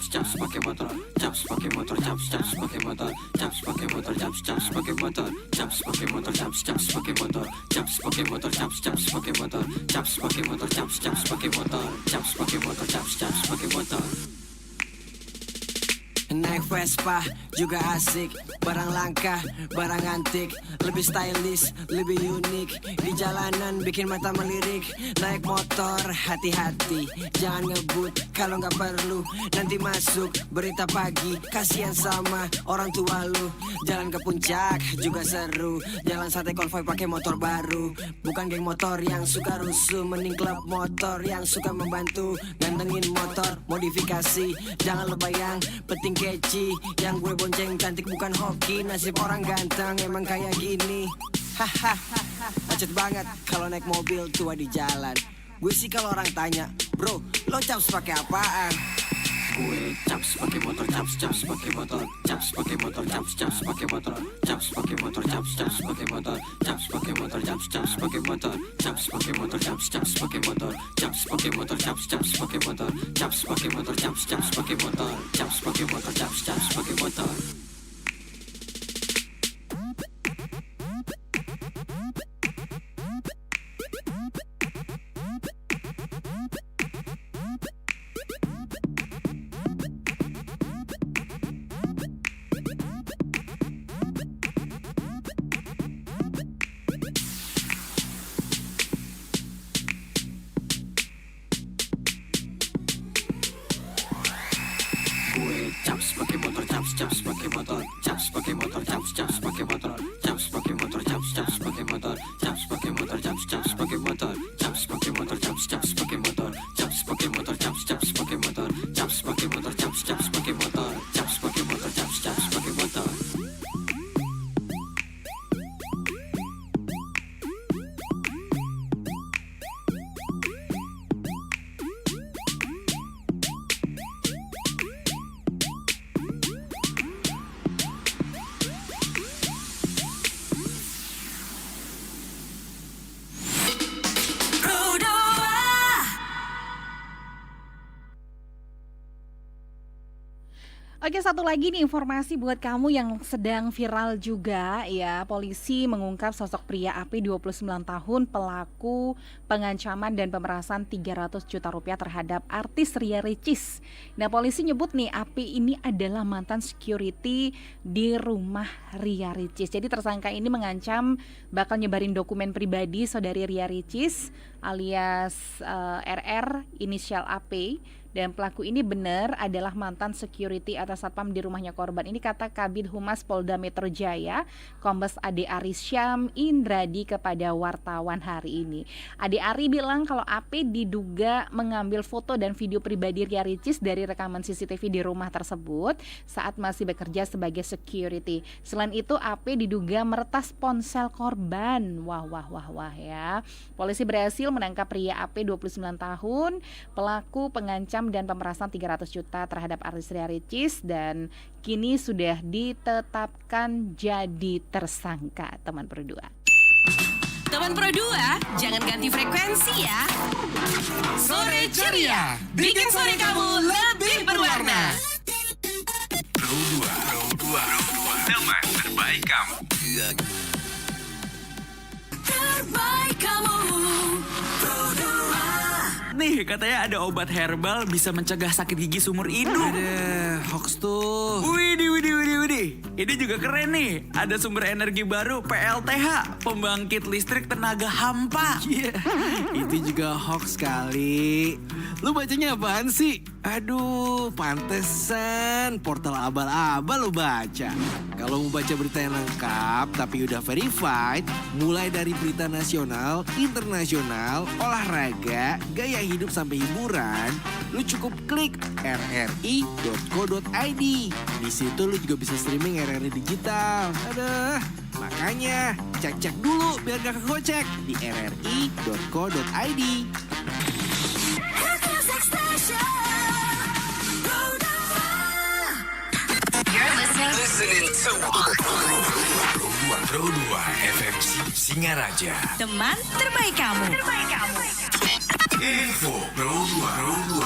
caps pakai motor, caps pakai motor, caps pakai motor, caps pakai motor, caps pakai motor, caps pakai motor, caps pakai motor, caps pakai motor, caps pakai motor, caps pakai motor, caps pakai motor, caps pakai motor, caps pakai motor. Naik Vespa juga asik, barang langka, barang antik, lebih stylish, lebih unik, di jalanan bikin mata melirik. Naik motor hati-hati, jangan ngebut kalau nggak perlu, nanti masuk berita pagi, kasihan sama orang tua lu. Jalan ke puncak juga seru, jalan santai konvoy pakai motor baru, bukan geng motor yang suka rusuh, mending klub motor yang suka membantu, gantengin motor modifikasi, jangan lebayang, penting keci, yang gue bonceng cantik bukan hoki, nasib orang ganteng emang kayak gini. Hahaha, macet banget kalau naik mobil tua di jalan. Gue sih kalau orang tanya, bro, lo caps pakai apaan? Gue caps pakai motor, caps pakai motor, caps pakai motor, caps pakai motor, caps pakai motor, caps pakai motor, caps pakai motor, caps pakai motor, caps pakai motor, caps pakai motor, caps pakai motor, caps pakai motor, caps pakai motor, caps pakai motor, caps pakai motor, caps pakai motor. Caps pakai motor, caps pakai motor, caps pakai motor, caps pakai motor, caps pakai motor, caps pakai motor, caps pakai motor, caps pakai motor, caps pakai motor, caps pakai motor, caps pakai motor, caps pakai motor, caps pakai motor, caps pakai motor, caps pakai motor, caps pakai motor. Oke, satu lagi nih informasi buat kamu yang sedang viral juga ya. Polisi mengungkap sosok pria AP 29 tahun pelaku pengancaman dan pemerasan 300 juta rupiah terhadap artis Ria Ricis. Nah, polisi nyebut nih AP ini adalah mantan security di rumah Ria Ricis. Jadi tersangka ini mengancam bakal nyebarin dokumen pribadi saudari Ria Ricis alias RR inisial AP. Dan pelaku ini benar adalah mantan security atau satpam di rumahnya korban. Ini kata Kabid Humas Polda Metro Jaya, Kombes Ade Ari Syam Indradi kepada wartawan hari ini. Ade Ari bilang kalau AP diduga mengambil foto dan video pribadi Ria Ricis dari rekaman CCTV di rumah tersebut saat masih bekerja sebagai security. Selain itu AP diduga meretas ponsel korban. Wah ya. Polisi berhasil menangkap pria AP 29 tahun, pelaku pengancam dan pemerasan 300 juta terhadap artis Ria Ricis dan kini sudah ditetapkan jadi tersangka. Teman Pro 2. Teman Pro 2, jangan ganti frekuensi ya. Sore ceria, bikin sore kamu lebih berwarna. Pro 2, teman terbaik kamu. Terbaik kamu. Pro 2. Nih, katanya ada obat herbal bisa mencegah sakit gigi seumur hidup. Ada hoax tuh. Widih. Ini juga keren nih. Ada sumber energi baru PLTH, pembangkit listrik tenaga hampa. Iya, itu juga hoax kali. Lu bacanya apaan sih? Aduh, pantesan portal abal-abal lu baca. Kalau mau baca berita yang lengkap tapi udah verified, mulai dari berita nasional, internasional, olahraga, gaya hidup sampai hiburan, lu cukup klik rri.co.id. Di situ lu juga bisa streaming RRI digital. Aduh, makanya cek dulu biar gak kegocek di rri.co.id. Listening to Pro 2 FM Singaraja. Teman terbaik kamu. Info Pro 2.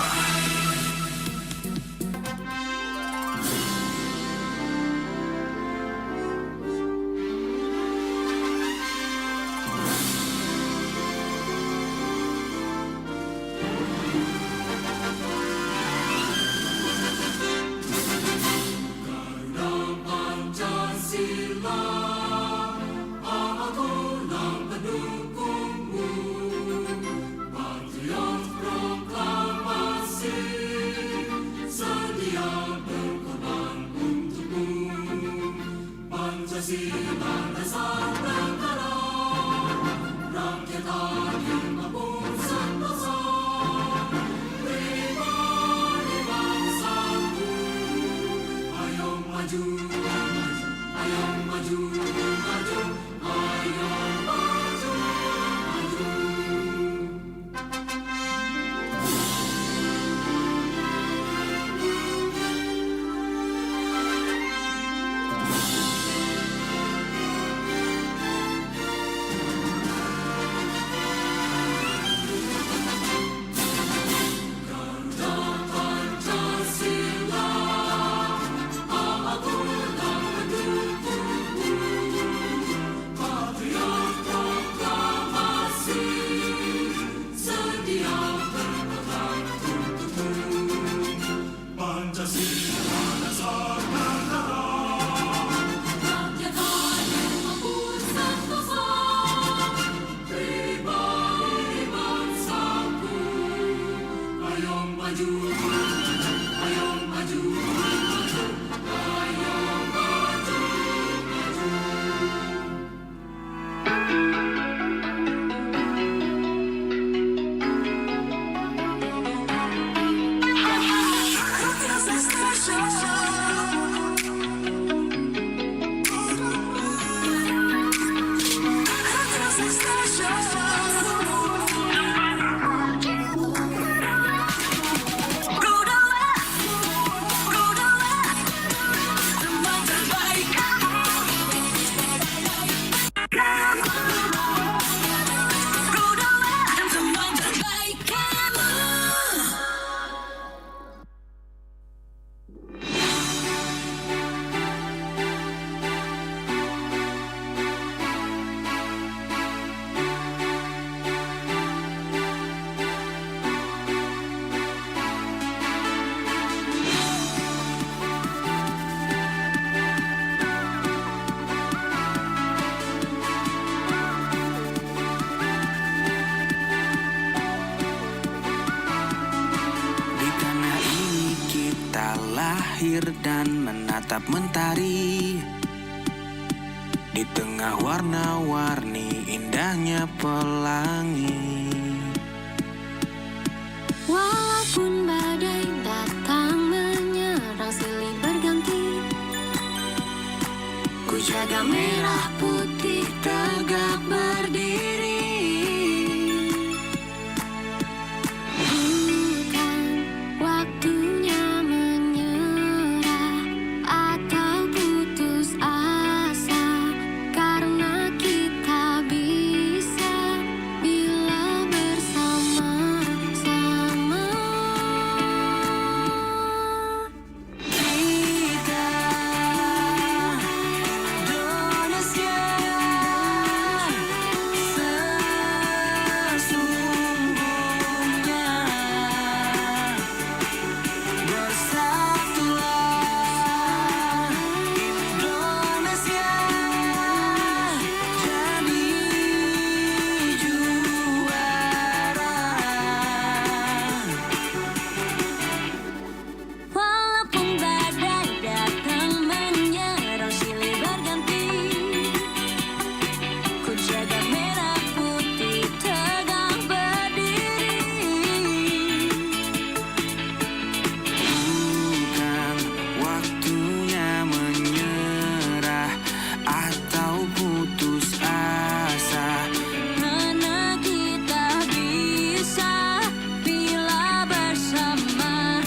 lahir dan menatap mentari. Di tengah warna-warni indahnya pelangi. Walaupun badai datang menyerang silih berganti, ku jaga merah putih tegak berdiri. Bukan waktunya menyerah atau putus asa, karena kita bisa bila bersama-sama. Kita Indonesia sesungguhnya, bersatulah Indonesia, jadi juara. Walaupun badai datang menyerang silih berganti, ku jaga merah putih tegak berdiri. Bukan waktunya menyerah atau putus asa, Karena kita bisa bila bersama-sama.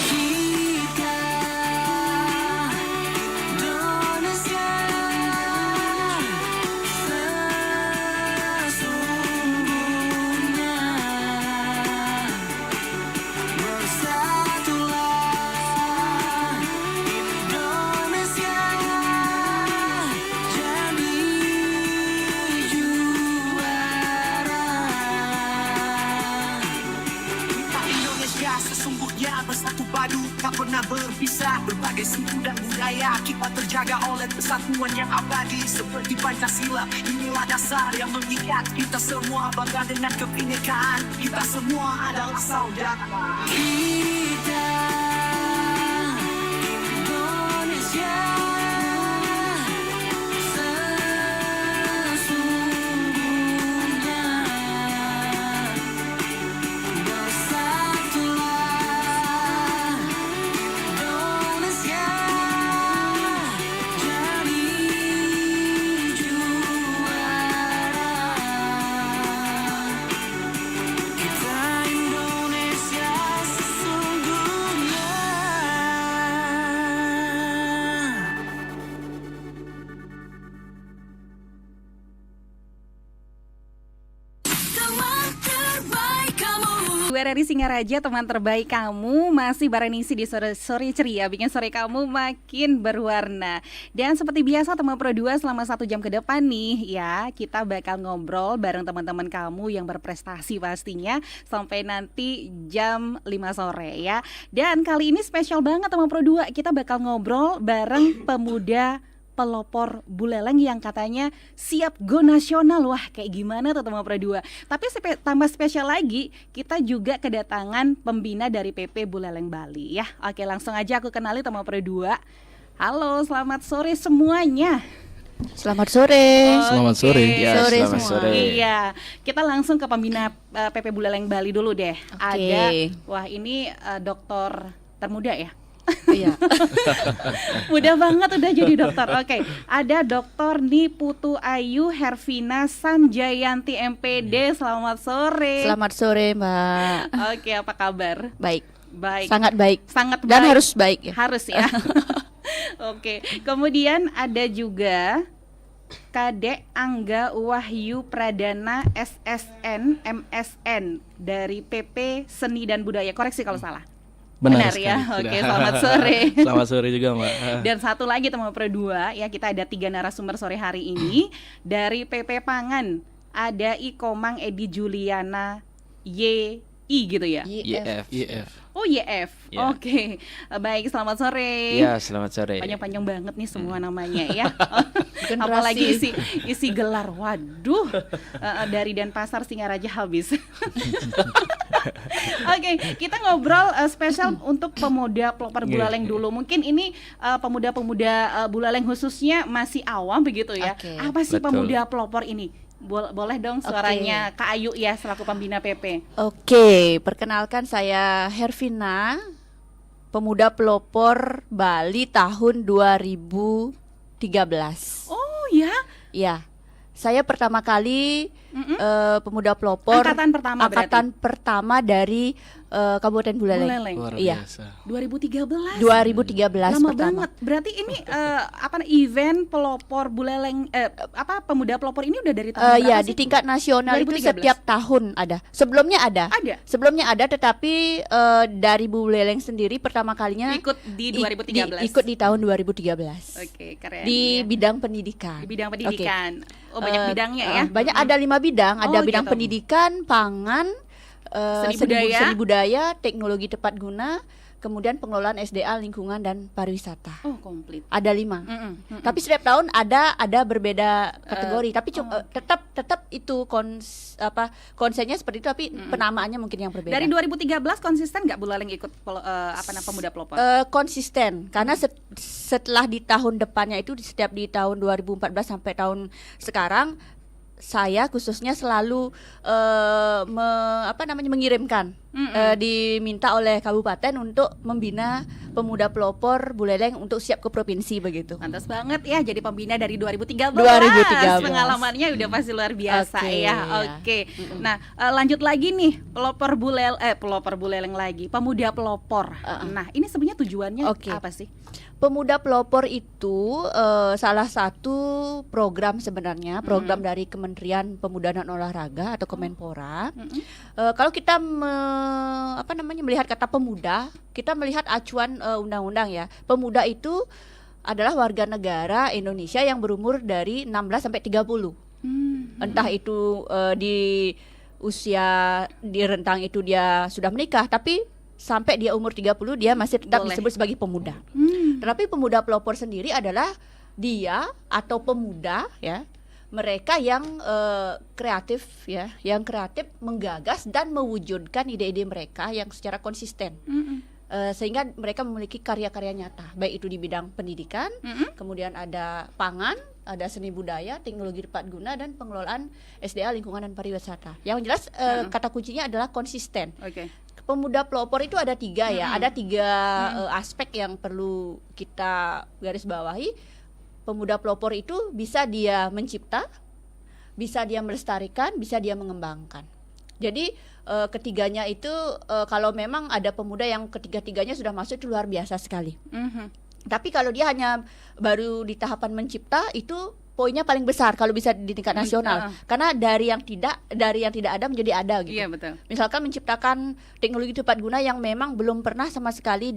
Kita Indonesia sesungguhnya, bersatulah Indonesia, jadi juara. Kita Indonesia sesungguhnya bersatu padu, tak pernah berpisah. Berbagai suku dan budaya kita terjaga oleh kesatuan yang abadi seperti Pancasila. Inilah dasar yang mengikat kita semua, bangga dengan kebinekaan. Kita semua adalah saudara. Kita Indonesia sesungguhnya, bersatulah Indonesia, jadi juara. Kita Indonesia sesungguhnya. Teman terbaik kamu. Gue dari Singaraja, teman terbaik kamu, masih bareng Nisi di sore ceria, bikin sore kamu makin berwarna. Dan seperti biasa teman Pro 2 selama 1 jam ke depan nih ya, kita bakal ngobrol bareng teman-teman kamu yang berprestasi pastinya sampai nanti jam 5 sore ya. Dan kali ini spesial banget teman Pro 2, kita bakal ngobrol bareng pemuda pelopor Buleleng yang katanya siap go nasional. Wah, kayak gimana tuh teman Pro 2. Tapi tambah spesial lagi, kita juga kedatangan pembina dari PP Buleleng Bali ya. Oke, langsung aja aku kenali teman Pro 2. Halo, selamat sore semuanya. Selamat sore. Selamat sore. Oke. Ya, Sore selamat semua. sore. Iya, kita langsung ke pembina PP Buleleng Bali dulu deh. Ada, wah ini dokter termuda ya. Iya. Mudah banget udah jadi dokter. Oke, ada Dr. Niputu Ayu Hervina Sanjayanti MPD. Selamat sore. Selamat sore, Mbak. Oke, apa kabar? Baik. Baik. Sangat baik. Sangat Dan baik. harus baik ya. Harus ya. Oke, kemudian ada juga Kadek Angga Wahyu Pradana SSN MSN dari PP Seni dan Budaya. Koreksi kalau salah. Benar ya. sekali. Oke, selamat sore. Selamat sore juga, Mbak. Dan satu lagi teman Pro 2 ya, kita ada 3 narasumber sore hari ini. Dari PP Pangan ada Ikomang Edi Juliana YI gitu ya. IF. Oh Oh YF, Ya. oke. Baik, selamat sore. Iya, selamat sore. Panjang-panjang banget nih semua namanya ya. Generasi. Apalagi isi gelar, waduh. Dari Denpasar Singaraja habis. Oke, kita ngobrol spesial untuk pemuda pelopor Buleleng dulu. Mungkin ini pemuda-pemuda Buleleng khususnya masih awam begitu ya. Oke. Apa sih Betul. pemuda pelopor ini? Boleh dong suaranya Kak Ayu ya selaku pembina PP. Oke, perkenalkan saya Hervina, pemuda pelopor Bali tahun 2013. Oh ya, Ya, saya pertama kali pemuda pelopor angkatan pertama angkatan pertama dari Kabupaten Buleleng. Buleleng. Luar Iya. biasa. 2013. 2013 Lama pertama. banget. Berarti ini event pelopor Buleleng pemuda pelopor ini udah dari tahun berapa Ya, sih? di tingkat nasional itu 2013. setiap tahun ada. Sebelumnya ada. Ada. Sebelumnya ada, tetapi dari Buleleng sendiri pertama kalinya Ikut di 2013. ikut di tahun 2013. Oke, keren. Di ya. bidang pendidikan. Di bidang Oke. pendidikan. Oh, banyak bidangnya ya. Banyak, ada 5 bidang. Ada Oh, bidang gitu. pendidikan, pangan, Seni budaya. teknologi tepat guna, kemudian pengelolaan SDA, lingkungan dan pariwisata. Oh, komplit. Ada 5. Mm-mm. Tapi setiap tahun ada berbeda kategori. Tapi tetap itu konsennya seperti itu. Tapi penamaannya mungkin yang berbeda. Dari 2013 konsisten nggak Buleleng ikut pemuda pelopor? Konsisten karena setelah di tahun depannya itu setiap di tahun 2014 sampai tahun sekarang saya khususnya selalu mengirimkan diminta oleh kabupaten untuk membina pemuda pelopor Buleleng untuk siap ke provinsi begitu. Pantas banget ya jadi pembina dari 2013. 2013. Pengalamannya udah pasti luar biasa Oke, ya. ya. Oke. Nah, lanjut lagi nih pelopor Buleleng lagi, pemuda pelopor. Nah, ini sebenarnya tujuannya Oke. apa sih? Pemuda pelopor itu salah satu program sebenarnya, program dari Kementerian Pemuda dan Olahraga atau Kemenpora. Kalau kita melihat kata pemuda, kita melihat acuan undang-undang ya. Pemuda itu adalah warga negara Indonesia yang berumur dari 16 sampai 30. Entah itu di usia di rentang itu dia sudah menikah, tapi sampai dia umur 30 dia masih tetap Boleh. disebut sebagai pemuda. Tetapi pemuda pelopor sendiri adalah dia atau pemuda ya, mereka yang kreatif ya, yang kreatif menggagas dan mewujudkan ide-ide mereka yang secara konsisten. Sehingga mereka memiliki karya-karya nyata, baik itu di bidang pendidikan, kemudian ada pangan, ada seni budaya, teknologi tepat guna dan pengelolaan SDA, lingkungan dan pariwisata. Yang jelas kata kuncinya adalah konsisten. Oke. Pemuda pelopor itu ada 3 ya, ada 3 aspek yang perlu kita garis bawahi. Pemuda pelopor itu bisa dia mencipta, bisa dia melestarikan, bisa dia mengembangkan. Jadi ketiganya itu kalau memang ada pemuda yang ketiga-tiganya sudah masuk itu luar biasa sekali. Tapi kalau dia hanya baru di tahapan mencipta itu poinnya paling besar kalau bisa di tingkat nasional. Karena dari yang tidak ada menjadi ada gitu. Iya, betul. Misalkan menciptakan teknologi tepat guna yang memang belum pernah sama sekali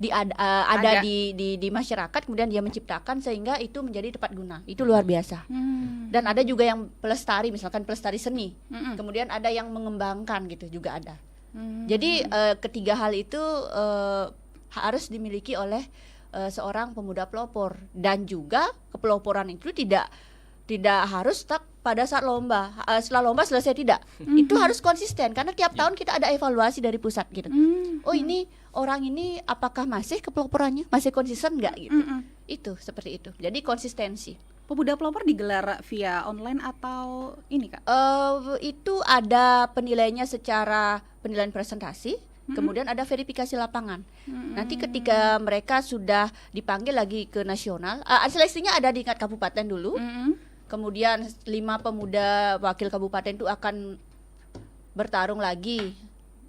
ada di masyarakat, kemudian dia menciptakan sehingga itu menjadi tepat guna. Itu luar biasa. Dan ada juga yang pelestari, misalkan pelestari seni. Kemudian ada yang mengembangkan gitu juga ada. Jadi ketiga hal itu harus dimiliki oleh seorang pemuda pelopor, dan juga kepeloporan itu tidak harus stuck pada saat lomba. Setelah lomba selesai tidak. Itu harus konsisten karena tiap tahun kita ada evaluasi dari pusat gitu. Oh, ini orang ini apakah masih kepeloporannya masih konsisten enggak gitu. Itu seperti itu. Jadi konsistensi. Pemuda pelopor digelar via online atau ini Kak? Itu ada penilaiannya secara penilaian presentasi. Kemudian ada verifikasi lapangan. Nanti ketika mereka sudah dipanggil lagi ke nasional, seleksinya ada di tingkat kabupaten dulu. Kemudian 5 pemuda wakil kabupaten itu akan bertarung lagi,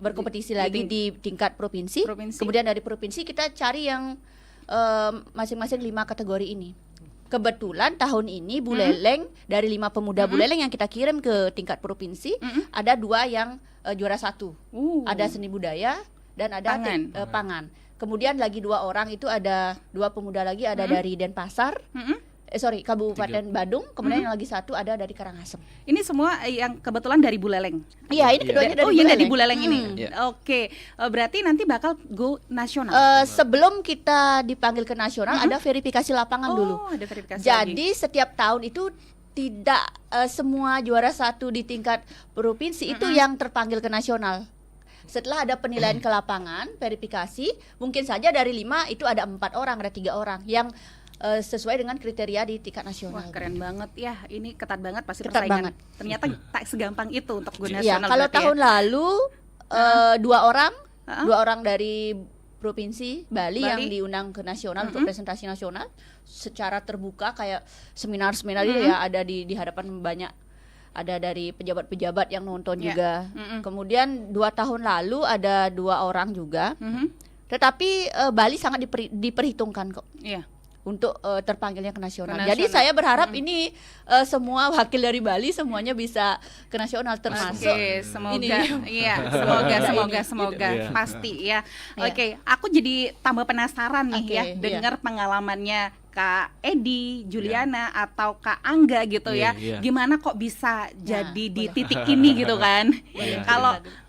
berkompetisi lagi di tingkat provinsi. Kemudian dari provinsi kita cari yang masing-masing 5 kategori ini. Kebetulan tahun ini Buleleng dari 5 pemuda Buleleng yang kita kirim ke tingkat provinsi, ada 2 yang juara 1. Ada seni budaya dan ada pangan. Kemudian lagi 2 orang itu ada 2 pemuda lagi ada dari Denpasar, Kabupaten Badung, kemudian yang lagi satu ada dari Karangasem. Ini semua yang kebetulan dari Buleleng. Iya, ini keduanya dari Oh, yang dari Buleleng. Buleleng ini. Iya. Oke, berarti nanti bakal go nasional. Sebelum kita dipanggil ke nasional ada verifikasi lapangan dulu. Oh, ada verifikasi Jadi lagi. setiap tahun itu tidak semua juara satu di tingkat provinsi itu yang terpanggil ke nasional. Setelah ada penilaian ke lapangan, verifikasi, mungkin saja dari 5 itu ada 4 orang, ada 3 orang yang sesuai dengan kriteria di tingkat nasional. Wah, keren banget ya. Ini ketat banget pasti Ketat persaingan. banget. Ternyata tak segampang itu untuk go Iya, nasional. kalau berarti ya. tahun lalu 2 orang dari provinsi Bali yang diundang ke nasional untuk presentasi nasional secara terbuka kayak seminar-seminar itu ya, ada di hadapan banyak, ada dari pejabat-pejabat yang nonton juga. Kemudian 2 tahun lalu ada 2 orang juga. Tetapi Bali sangat diperhitungkan kok. Iya. Untuk terpanggilnya ke nasional. Ke Jadi nasional. saya berharap ini semua wakil dari Bali semuanya bisa ke nasional termasuk Oke, semoga ini. iya, semoga Iya. pasti ya. Iya. Oke, aku jadi tambah penasaran nih Oke, ya iya. dengar pengalamannya Kak Edi, Juliana atau Kak Angga gitu ya. Iya. Gimana kok bisa jadi di titik ini gitu kan? Iya,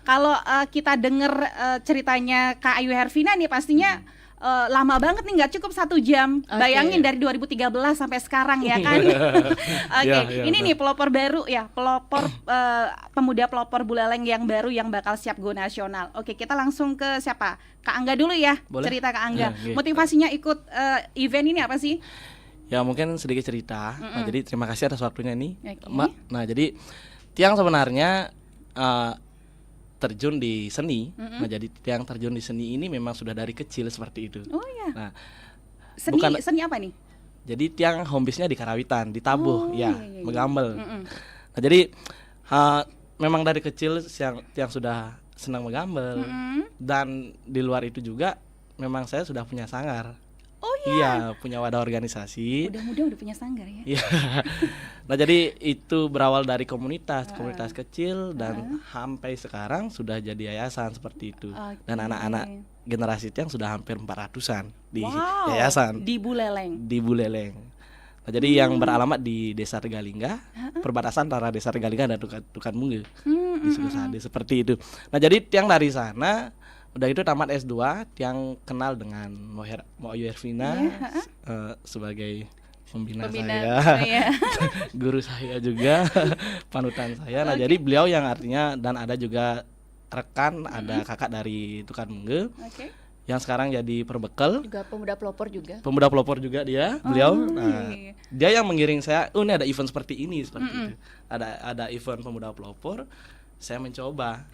Kalau kita dengar ceritanya Kak Ayu Hervina nih pastinya lama banget nih, nggak cukup 1 jam. Oke. Bayangin dari 2013 sampai sekarang ya kan. Oke, Iya, ini benar. nih pelopor baru ya, pemuda pelopor Buleleng yang baru yang bakal siap go nasional. Oke, kita langsung ke siapa? Kak Angga dulu ya. Boleh. Cerita Kak Angga. Iya. Motivasinya ikut event ini apa sih? Ya mungkin sedikit cerita. Nah, jadi terima kasih atas waktunya nih, Oke. Mbak. Nah, jadi Tiang sebenarnya terjun di seni. Nah, jadi Tiang terjun di seni ini memang sudah dari kecil seperti itu. Oh ya. Nah, Seni apa nih? jadi Tiang home base-nya di Karawitan, di Tabuh, ya, iya. Megambel. Nah, jadi memang dari kecil Tiang sudah senang megambel. Dan di luar itu juga memang saya sudah punya sanggar. Oh Iya, punya wadah organisasi. Udah muda udah punya sanggar ya. Iya. Nah, jadi itu berawal dari komunitas kecil dan sampai sekarang sudah jadi yayasan seperti itu. Oke. Dan anak-anak generasi yang sudah hampir 400-an di Wow, yayasan di Buleleng. di Buleleng. Nah, jadi yang beralamat di Desa Regalingga, perbatasan antara Desa Regalingga dan Tukan Mungge. Di Sukasade seperti itu. Nah, jadi Tiang dari sana udah itu tamat S2, Tiang kenal dengan Mo Ayu Hervina sebagai pembina saya, Iya. guru saya juga, panutan saya. Nah, jadi beliau yang artinya, dan ada juga rekan, ada kakak dari Tukan Mungge Oke. yang sekarang jadi perbekal. juga pemuda pelopor juga. Pemuda pelopor juga dia, beliau. Nah, iya. dia yang mengiring saya. Oh, ini ada event seperti ini, seperti itu. Ada event pemuda pelopor. Saya mencoba.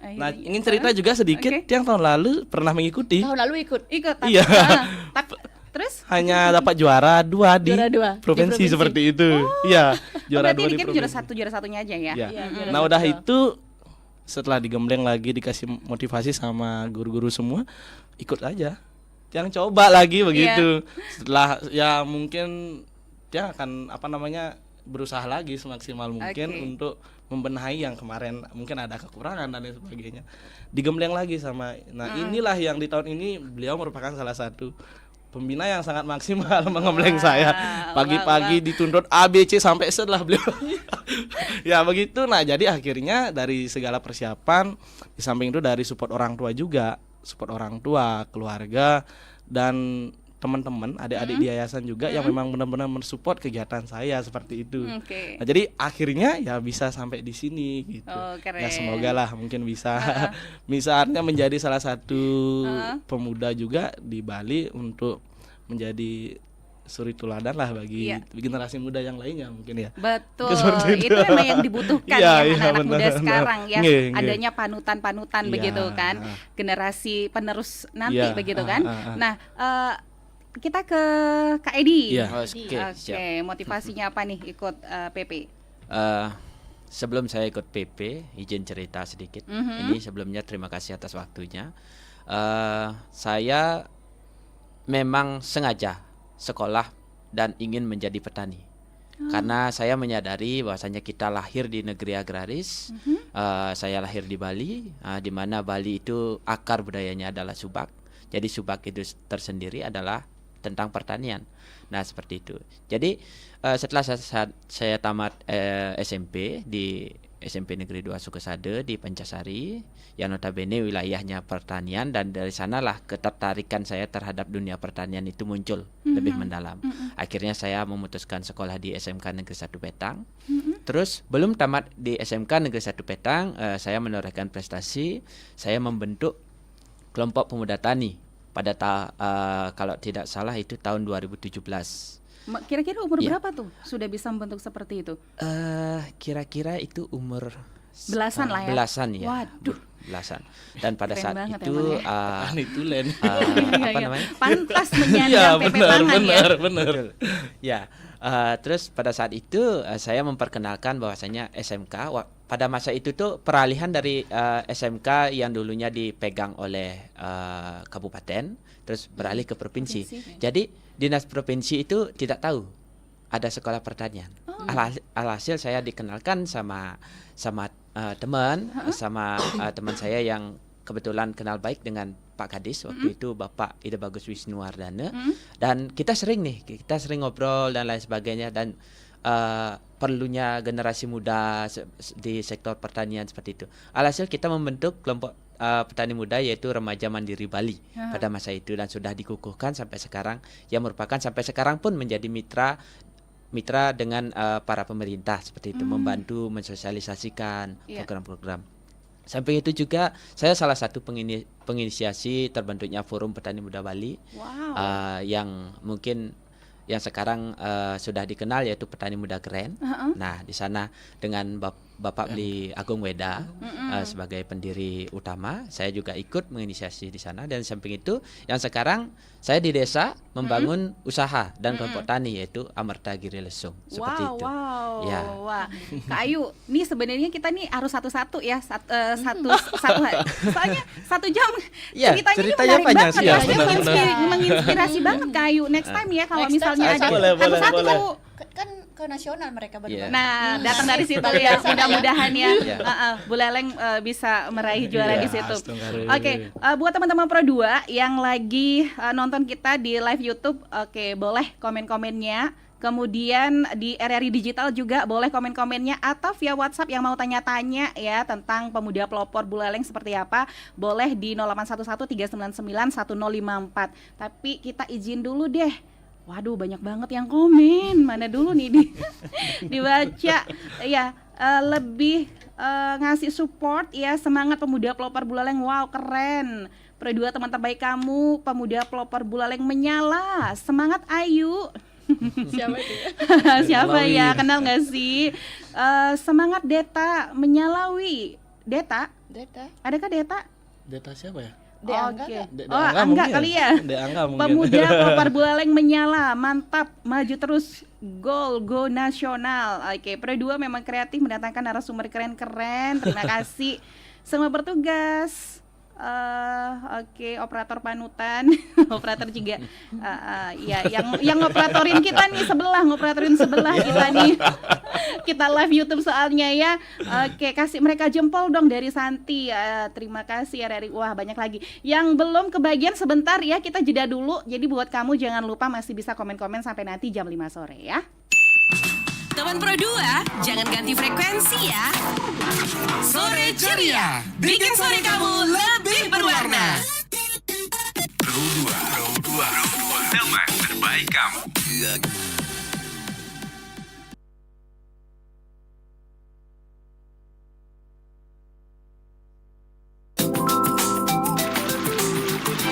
Nah, ingin cerita juga sedikit. Oke. Yang tahun lalu pernah mengikuti, Tahun lalu ikut. Ikut. Iya. Terus? hanya dapat juara 2 di Juara 2 di provinsi provinsi. seperti itu. Iya, juara Berarti 2 di dikit provinsi. juara satunya aja ya. Iya. Iya, juara Nah, udah satu. itu setelah digembleng lagi, dikasih motivasi sama guru-guru semua, ikut aja. Yang coba lagi begitu. Setelah ya mungkin dia akan berusaha lagi semaksimal mungkin Oke. untuk membenahi yang kemarin mungkin ada kekurangan dan lain sebagainya. Digembleng lagi sama. Nah, inilah yang di tahun ini beliau merupakan salah satu pembina yang sangat maksimal mengembleng saya. Pagi-pagi dituntut A B C sampai setelah beliau. Ya begitu. Nah, jadi akhirnya dari segala persiapan, di samping itu dari support orang tua juga, support orang tua, keluarga, dan teman-teman, adik-adik di yayasan juga yang memang benar-benar mensupport kegiatan saya seperti itu. Oke. Nah, jadi akhirnya ya bisa sampai di sini gitu. Oh, keren. Ya semoga lah mungkin bisa misalnya menjadi salah satu pemuda juga di Bali untuk menjadi suri teladan lah bagi Iya. generasi muda yang lainnya mungkin ya. Betul, Seperti itu memang yang dibutuhkan Iya, ya iya, anak-anak muda benar, sekarang ya. Nggih, nggih. Adanya panutan-panutan Iya, begitu kan, generasi penerus nanti Iya, begitu kan. ah. Nah, kita ke Kak Edi. Iya. Oke, Oke, motivasinya apa nih ikut PP? Sebelum saya ikut PP, izin cerita sedikit. Ini sebelumnya terima kasih atas waktunya. Saya memang sengaja sekolah dan ingin menjadi petani. Karena saya menyadari bahwasanya kita lahir di negeri agraris. Saya lahir di Bali, di mana Bali itu akar budayanya adalah subak. Jadi subak itu tersendiri adalah tentang pertanian. Nah, seperti itu. Jadi setelah saya tamat SMP di SMP Negeri 2 Sukesade di Pancasari, yang notabene wilayahnya pertanian, dan dari sanalah ketertarikan saya terhadap dunia pertanian itu muncul lebih mendalam. Akhirnya saya memutuskan sekolah di SMK Negeri 1 Petang. Terus belum tamat di SMK Negeri 1 Petang, saya menorehkan prestasi, saya membentuk kelompok pemuda tani pada kalau tidak salah itu tahun 2017. Kira-kira umur berapa tuh sudah bisa membentuk seperti itu? Kira-kira itu umur belasan lah ya. Belasan ya. Waduh. Belasan. Dan pada Keren saat banget itu petani tulen. Apa namanya? Pantas menyandang PP pangan ya. Benar. Ya. Terus pada saat itu saya memperkenalkan bahwasanya SMK pada masa itu tuh peralihan dari SMK yang dulunya dipegang oleh kabupaten terus beralih ke provinsi. Jadi dinas provinsi itu tidak tahu ada sekolah pertanian. Alhasil saya dikenalkan sama teman saya yang kebetulan kenal baik dengan Pak Kadis waktu itu, Bapak Ida Bagus Wisnuwardana, dan kita sering ngobrol dan lain sebagainya, dan perlunya generasi muda di sektor pertanian seperti itu. Alhasil kita membentuk kelompok petani muda yaitu Remaja Mandiri Bali pada masa itu, dan sudah dikukuhkan sampai sekarang, yang merupakan sampai sekarang pun menjadi mitra dengan para pemerintah seperti itu, membantu mensosialisasikan program-program. Samping itu juga saya salah satu penginisiasi terbentuknya Forum Petani Muda Bali, yang mungkin yang sekarang sudah dikenal yaitu Petani Muda Keren. Nah, di sana dengan Bapak Bli Agung Weda sebagai pendiri utama, saya juga ikut menginisiasi di sana. Dan samping itu, yang sekarang saya di desa membangun usaha dan kelompok tani yaitu Amerta Giri Lesung. Seperti itu. Ya. Wah, Kak Ayu, nih sebenarnya kita nih harus satu-satu ya, satu soalnya 1 jam ya, ceritanya menarik panjang banget, menginspirasi banget Kak Ayu. Next time ya kalau misalnya ada satu-satu kan ke nasional mereka berdua. Nah, datang dari situ ya, mudah-mudahan ya. Bu Leleng bisa meraih juara di situ. Oke, buat teman-teman Pro 2 yang lagi nonton kita di live YouTube, oke, boleh komen-komennya. Kemudian di RRI Digital juga boleh komen-komennya, atau via WhatsApp yang mau tanya-tanya ya tentang pemuda pelopor Bu Leleng seperti apa, boleh di 0811-399-1054. Tapi kita izin dulu deh. Waduh, banyak banget yang komen. Mana dulu nih dibaca. Ya, lebih ngasih support ya, semangat pemuda pelopor Bu Leleng. Wow, keren. Pro 2 teman terbaik kamu, pemuda pelopor Bu Leleng menyala. Semangat Ayu. Siapa itu? Siapa ya? Kenal nggak sih? Semangat Deta menyalawi. Deta? Adakah Deta? Deta siapa ya? Oke. Angga kali ya. Pemuda pelopor Bu Leleng menyala, mantap, maju terus, go nasional. Oke, Pro 2 memang kreatif mendatangkan narasumber keren-keren. Terima kasih semua bertugas. Oke, operator panutan, operator juga, ya yang ngoperatorin kita nih sebelah kita nih, kita live YouTube soalnya ya. Oke, kasih mereka jempol dong dari Santi. Terima kasih ya RRI. Wah, banyak lagi yang belum kebagian, sebentar ya, kita jeda dulu. Jadi buat kamu jangan lupa masih bisa komen-komen sampai nanti jam 5 sore ya. Teman Pro 2, jangan ganti frekuensi ya. Sore ceria, bikin sore kamu lebih berwarna. Pro 2, teman terbaik kamu.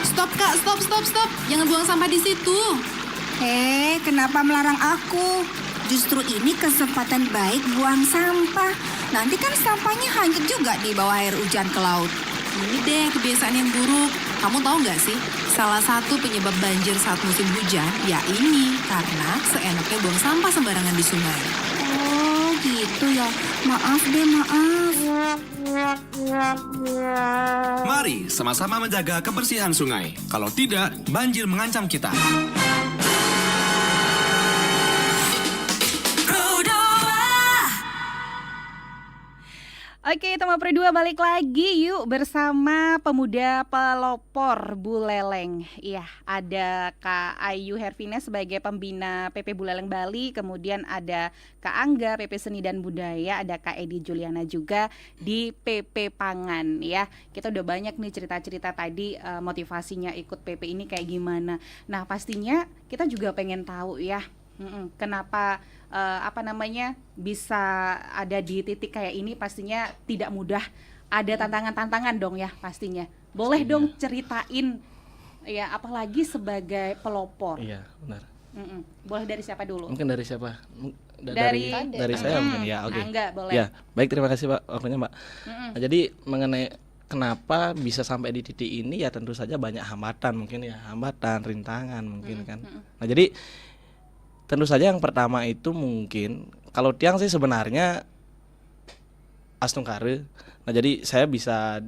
Stop Kak, stop. Jangan buang sampah di situ. Kenapa melarang aku? Justru ini kesempatan baik buang sampah. Nanti kan sampahnya hanyut juga di bawah air hujan ke laut. Ini deh kebiasaan yang buruk. Kamu tahu nggak sih, salah satu penyebab banjir saat musim hujan, ya ini. Karena seenaknya buang sampah sembarangan di sungai. Oh gitu ya, maaf deh, maaf. Mari sama-sama menjaga kebersihan sungai. Kalau tidak, banjir mengancam kita. Oke, Oke, Tema Pro 2 balik lagi yuk bersama pemuda pelopor Buleleng. Iya, ada Kak Ayu Hervina sebagai pembina PP Buleleng Bali, kemudian ada Kak Angga PP Seni dan Budaya, ada Kak Edi Juliana juga di PP Pangan ya. Kita udah banyak nih cerita-cerita tadi motivasinya ikut PP ini kayak gimana. Nah, pastinya kita juga pengen tahu ya. Kenapa bisa ada di titik kayak ini, pastinya tidak mudah, ada tantangan-tantangan dong ya pastinya. Boleh dong ceritain ya, apalagi sebagai pelopor. Iya, benar. Boleh dari siapa dulu? Mungkin dari siapa? Dari saya mungkin ya. Oke. Angga, boleh. Ya, baik, terima kasih Pak waktunya Mbak. Nah, jadi mengenai kenapa bisa sampai di titik ini, ya tentu saja banyak hambatan mungkin ya, rintangan mungkin kan. Nah, jadi tentu saja yang pertama itu mungkin kalau tiang sih sebenarnya astungkare. Nah, jadi saya bisa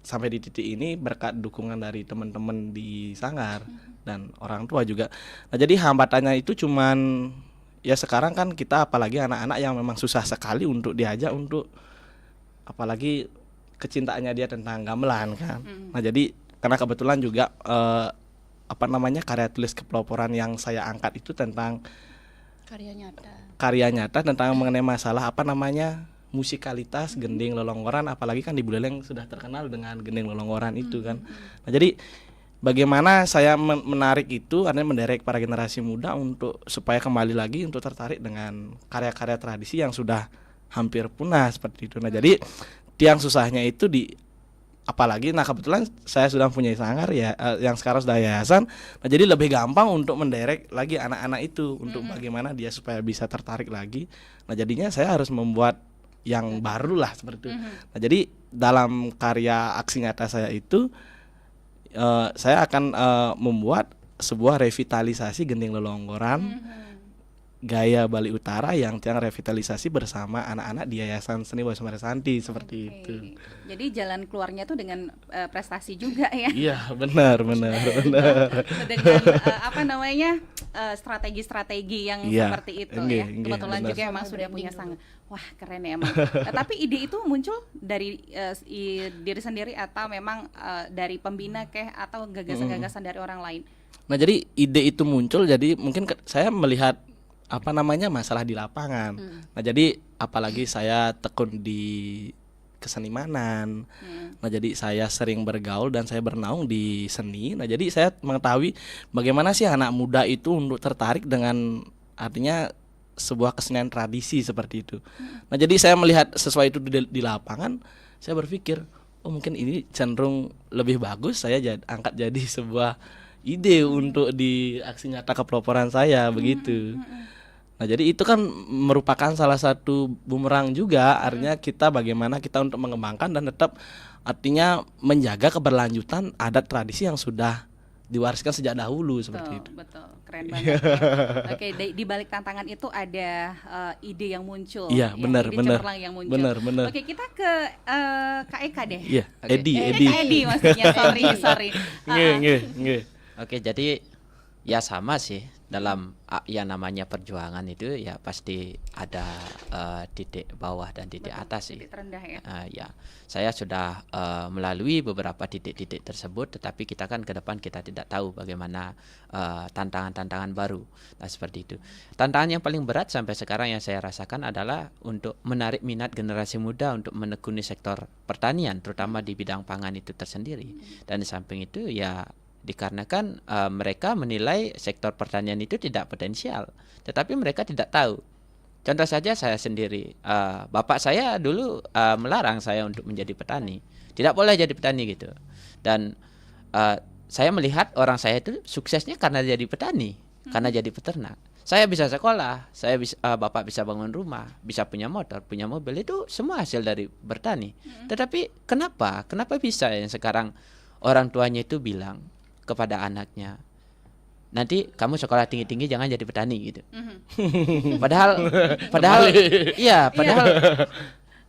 sampai di titik ini berkat dukungan dari teman-teman di Sanggar dan orang tua juga. Nah, jadi hambatannya itu cuman ya sekarang kan kita apalagi anak-anak yang memang susah sekali untuk diajak untuk apalagi kecintaannya dia tentang gamelan kan. Nah, jadi karena kebetulan juga karya tulis kepeloporan yang saya angkat itu tentang karya nyata tentang mengenai masalah musikalitas gending lolongoran, apalagi kan di Buleleng sudah terkenal dengan gending lolongoran itu kan. Nah, jadi bagaimana saya menarik itu, artinya menderek para generasi muda untuk supaya kembali lagi untuk tertarik dengan karya-karya tradisi yang sudah hampir punah seperti itu. Nah, jadi tiang susahnya itu apalagi kebetulan saya sudah punya Sanggar ya, yang sekarang sudah yayasan. Nah, jadi lebih gampang untuk menderek lagi anak-anak itu untuk bagaimana dia supaya bisa tertarik lagi. Nah, jadinya saya harus membuat yang baru lah seperti itu. Nah, jadi dalam karya aksi nyata saya itu saya akan membuat sebuah revitalisasi gending lolonggoran gaya Bali Utara yang tiang revitalisasi bersama anak-anak di Yayasan Seni Bawah Sumber Santi seperti itu. Jadi jalan keluarnya tuh dengan prestasi juga ya. Iya, benar. Dengan strategi-strategi yang seperti itu ya. Kebetulan benar. juga emang sudah punya Sanggar. Wah, keren ya emang. Tapi ide itu muncul dari diri sendiri atau memang dari pembina atau gagasan-gagasan dari orang lain? Nah, jadi ide itu muncul, jadi mungkin saya melihat masalah di lapangan. Nah, jadi apalagi saya tekun di kesenimanan. Nah, jadi saya sering bergaul dan saya bernaung di seni. Nah, jadi saya mengetahui bagaimana sih anak muda itu untuk tertarik dengan artinya sebuah kesenian tradisi seperti itu. Nah, jadi saya melihat sesuai itu di lapangan, saya berpikir, oh mungkin ini cenderung lebih bagus saya angkat jadi sebuah ide untuk di aksi nyata kepeloporan saya begitu. Nah, jadi itu kan merupakan salah satu bumerang juga, artinya bagaimana kita untuk mengembangkan dan tetap artinya menjaga keberlanjutan adat tradisi yang sudah diwariskan sejak dahulu seperti itu. Betul, keren banget. Oke, di balik tantangan itu ada ide yang muncul. Iya, benar. Yang muncul. Benar. Oke, kita ke Kak Eka deh. Iya, Edi. Kak Edi maksudnya, sorry. Nggih. Oke, jadi ya sama sih dalam yang namanya perjuangan itu ya pasti ada titik bawah dan titik atas sih. Titik terendah ya. Ya, saya sudah melalui beberapa titik-titik tersebut, tetapi kita kan ke depan kita tidak tahu bagaimana tantangan-tantangan baru. Nah, seperti itu. Tantangan yang paling berat sampai sekarang yang saya rasakan adalah untuk menarik minat generasi muda untuk menekuni sektor pertanian, terutama di bidang pangan itu tersendiri. Dan di samping itu ya dikarenakan mereka menilai sektor pertanian itu tidak potensial, tetapi mereka tidak tahu. Contoh saja saya sendiri, bapak saya dulu melarang saya untuk menjadi petani, tidak boleh jadi petani gitu. Dan saya melihat orang saya itu suksesnya karena jadi petani, karena jadi peternak. Saya bisa sekolah, bapak bisa bangun rumah, bisa punya motor, punya mobil, itu semua hasil dari bertani. Tetapi kenapa bisa yang sekarang orang tuanya itu bilang kepada anaknya, nanti kamu sekolah tinggi-tinggi jangan jadi petani gitu. Padahal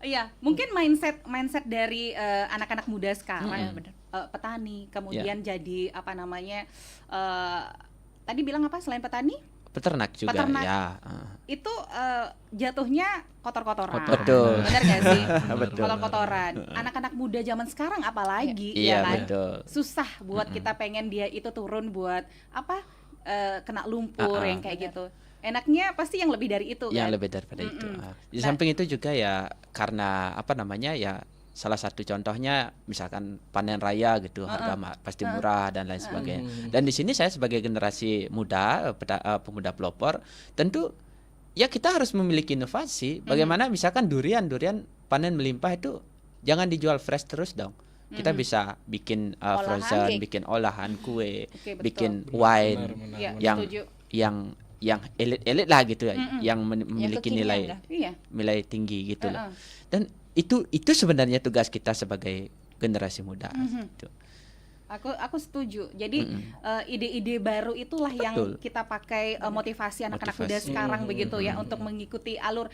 Iya, mungkin mindset dari anak-anak muda sekarang petani, kemudian jadi tadi bilang apa selain petani? peternak juga Peternak. ya. Itu jatuhnya kotor-kotoran. Betul. Benar gak sih? Betul. Kotor-kotoran. Anak-anak muda zaman sekarang apalagi Iya, ya kan? betul. Susah buat kita pengen dia itu turun buat apa? Kena lumpur yang kayak gitu. Enaknya pasti yang lebih dari itu Yang kan? lebih daripada itu. Di samping itu juga ya karena apa namanya ya, salah satu contohnya misalkan panen raya gitu, harga pasti murah dan lain sebagainya. Dan di sini saya sebagai generasi muda, pemuda pelopor, tentu ya kita harus memiliki inovasi. Bagaimana misalkan durian panen melimpah itu jangan dijual fresh terus dong. Kita bisa bikin frozen, bikin olahan kue, bikin wine yang elit lah gitu ya, yang memiliki nilai tinggi gitu loh. Dan itu sebenarnya tugas kita sebagai generasi muda. Gitu. Aku setuju. Jadi ide-ide baru itulah yang kita pakai motivasi anak-anak muda sekarang begitu ya untuk mengikuti alur.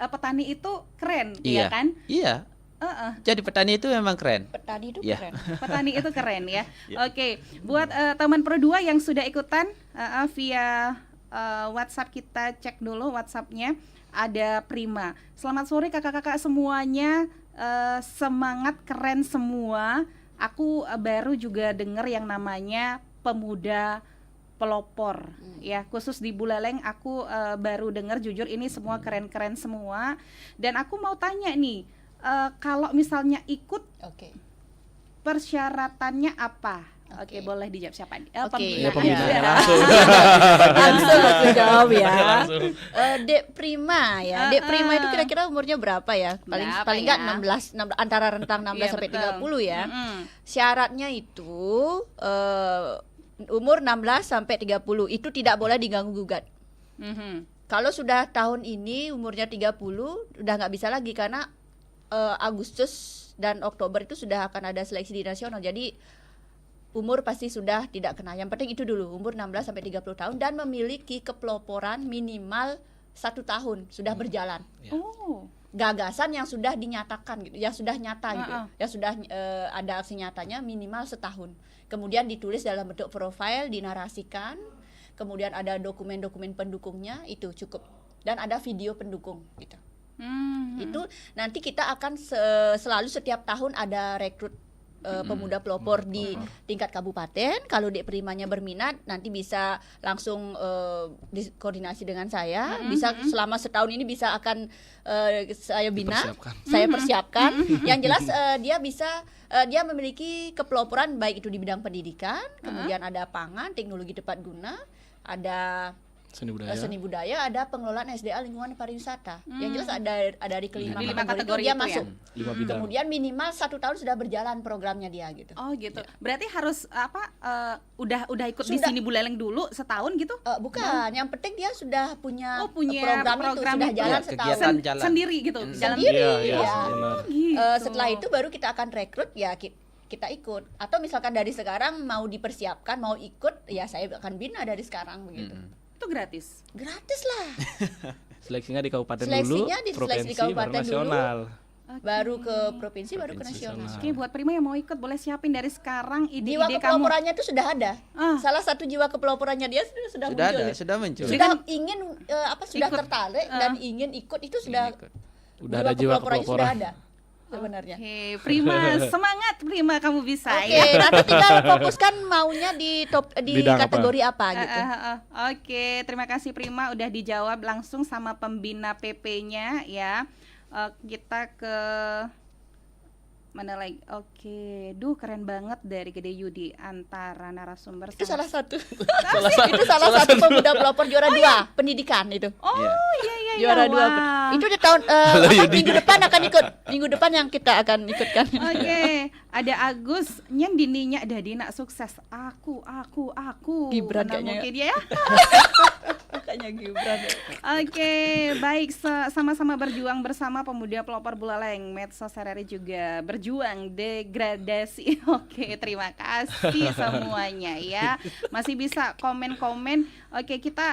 Petani itu keren, ya kan? Iya. Jadi petani itu memang keren. Petani itu Iya. keren. Petani itu keren ya. Oke, buat teman Pro 2 yang sudah ikutan via WhatsApp, kita cek dulu WhatsApp-nya. Ada Prima. Selamat sore kakak-kakak semuanya, semangat, keren semua. Aku baru juga dengar yang namanya pemuda pelopor ya, khusus di Buleleng aku baru dengar, jujur ini semua keren-keren semua. Dan aku mau tanya nih, kalau misalnya ikut persyaratannya apa? Oke, boleh dijawab siapa? Pembinaan Langsung aku jawab ya. Dek Prima ya. Dek Prima itu kira-kira umurnya berapa ya? Paling enggak 16 antara rentang 16 sampai 30 ya. Syaratnya itu umur 16 sampai 30 itu tidak boleh diganggu gugat. Kalau sudah tahun ini umurnya 30 udah nggak bisa lagi, karena Agustus dan Oktober itu sudah akan ada seleksi di nasional. Jadi umur pasti sudah tidak kena. Yang penting itu dulu, umur 16 sampai 30 tahun dan memiliki kepeloporan minimal 1 tahun sudah berjalan. Gagasan yang sudah dinyatakan gitu, yang sudah nyata gitu. Yang sudah ada aksi nyatanya minimal setahun. Kemudian ditulis dalam bentuk profil, dinarasikan. Kemudian ada dokumen-dokumen pendukungnya, itu cukup. Dan ada video pendukung gitu. Itu nanti kita akan selalu setiap tahun ada rekrut pemuda pelopor di tingkat kabupaten. Kalau Dek Primanya berminat, nanti bisa langsung koordinasi dengan saya. Bisa selama setahun ini bisa akan saya bina, saya persiapkan. Yang jelas dia memiliki kepeloporan baik itu di bidang pendidikan, kemudian ada pangan, teknologi tepat guna, ada seni budaya, ada pengelolaan SDA lingkungan pariwisata. Yang jelas ada di kelima kategori dia masuk. Kemudian minimal 1 tahun sudah berjalan programnya dia gitu. Oh gitu. Berarti harus udah ikut di sini Buleleng dulu setahun gitu? Bukan. Yang penting dia sudah punya program itu sudah jalan setahun sendiri gitu. Sendiri. Gitu. Setelah itu baru kita akan rekrut ya, kita ikut. Atau misalkan dari sekarang mau dipersiapkan, mau ikut, ya saya akan bina dari sekarang begitu. Itu gratis? Gratis lah. Seleksinya di kabupaten dulu, provinsi, baru nasional. Baru ke provinsi, baru ke nasional. Oke, buat Prima yang mau ikut boleh siapin dari sekarang ide-ide jiwa kamu. kepeloporannya itu sudah ada. Salah satu jiwa kepeloporannya dia sudah muncul. Sudah muncul. Sudah ingin sudah tertarik dan ingin ikut, itu sudah ada jiwa kepeloporan. Sudah ada. Sebenarnya. Oke, Prima, semangat Prima, kamu bisa ya. Nanti tinggal fokuskan maunya di kategori apa gitu. Oke, terima kasih Prima udah dijawab langsung sama pembina PP-nya ya. Kita ke mana lagi? Oke, keren banget dari Gede Yudi antara narasumber. Itu salah satu. Itu salah satu pemuda pelopor juara 2 pendidikan itu. Iya. Juara 2. Itu di tahun minggu depan akan ikut. Minggu depan yang kita akan ikutkan. Oke, ada Agus nyendininya ada Dina sukses. Aku. Gibran kayaknya. Mungkin dia ya. Kayaknya Gibran. Oke, baik, sama-sama berjuang bersama pemuda pelopor Buleleng. Medsos RRI juga berjuang degradasi. Oke, terima kasih semuanya ya. Masih bisa komen-komen. Oke, kita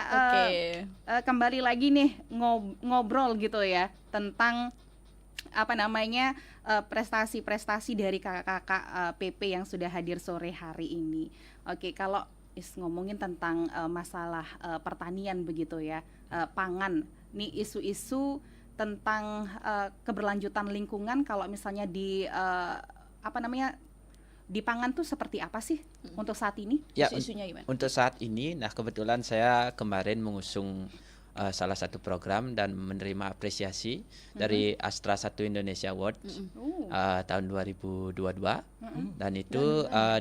kembali lagi nih ngobrol gitu ya tentang prestasi-prestasi dari kakak-kakak PP yang sudah hadir sore hari ini. Oke, kalau ngomongin tentang masalah pertanian begitu ya, pangan. Nih isu-isu tentang keberlanjutan lingkungan kalau misalnya di di pangan tuh seperti apa sih untuk saat ini? Ya, Isu-isunya gimana? untuk saat ini, nah kebetulan saya kemarin mengusung salah satu program dan menerima apresiasi dari Astra 1 Indonesia Awards tahun 2022 dan itu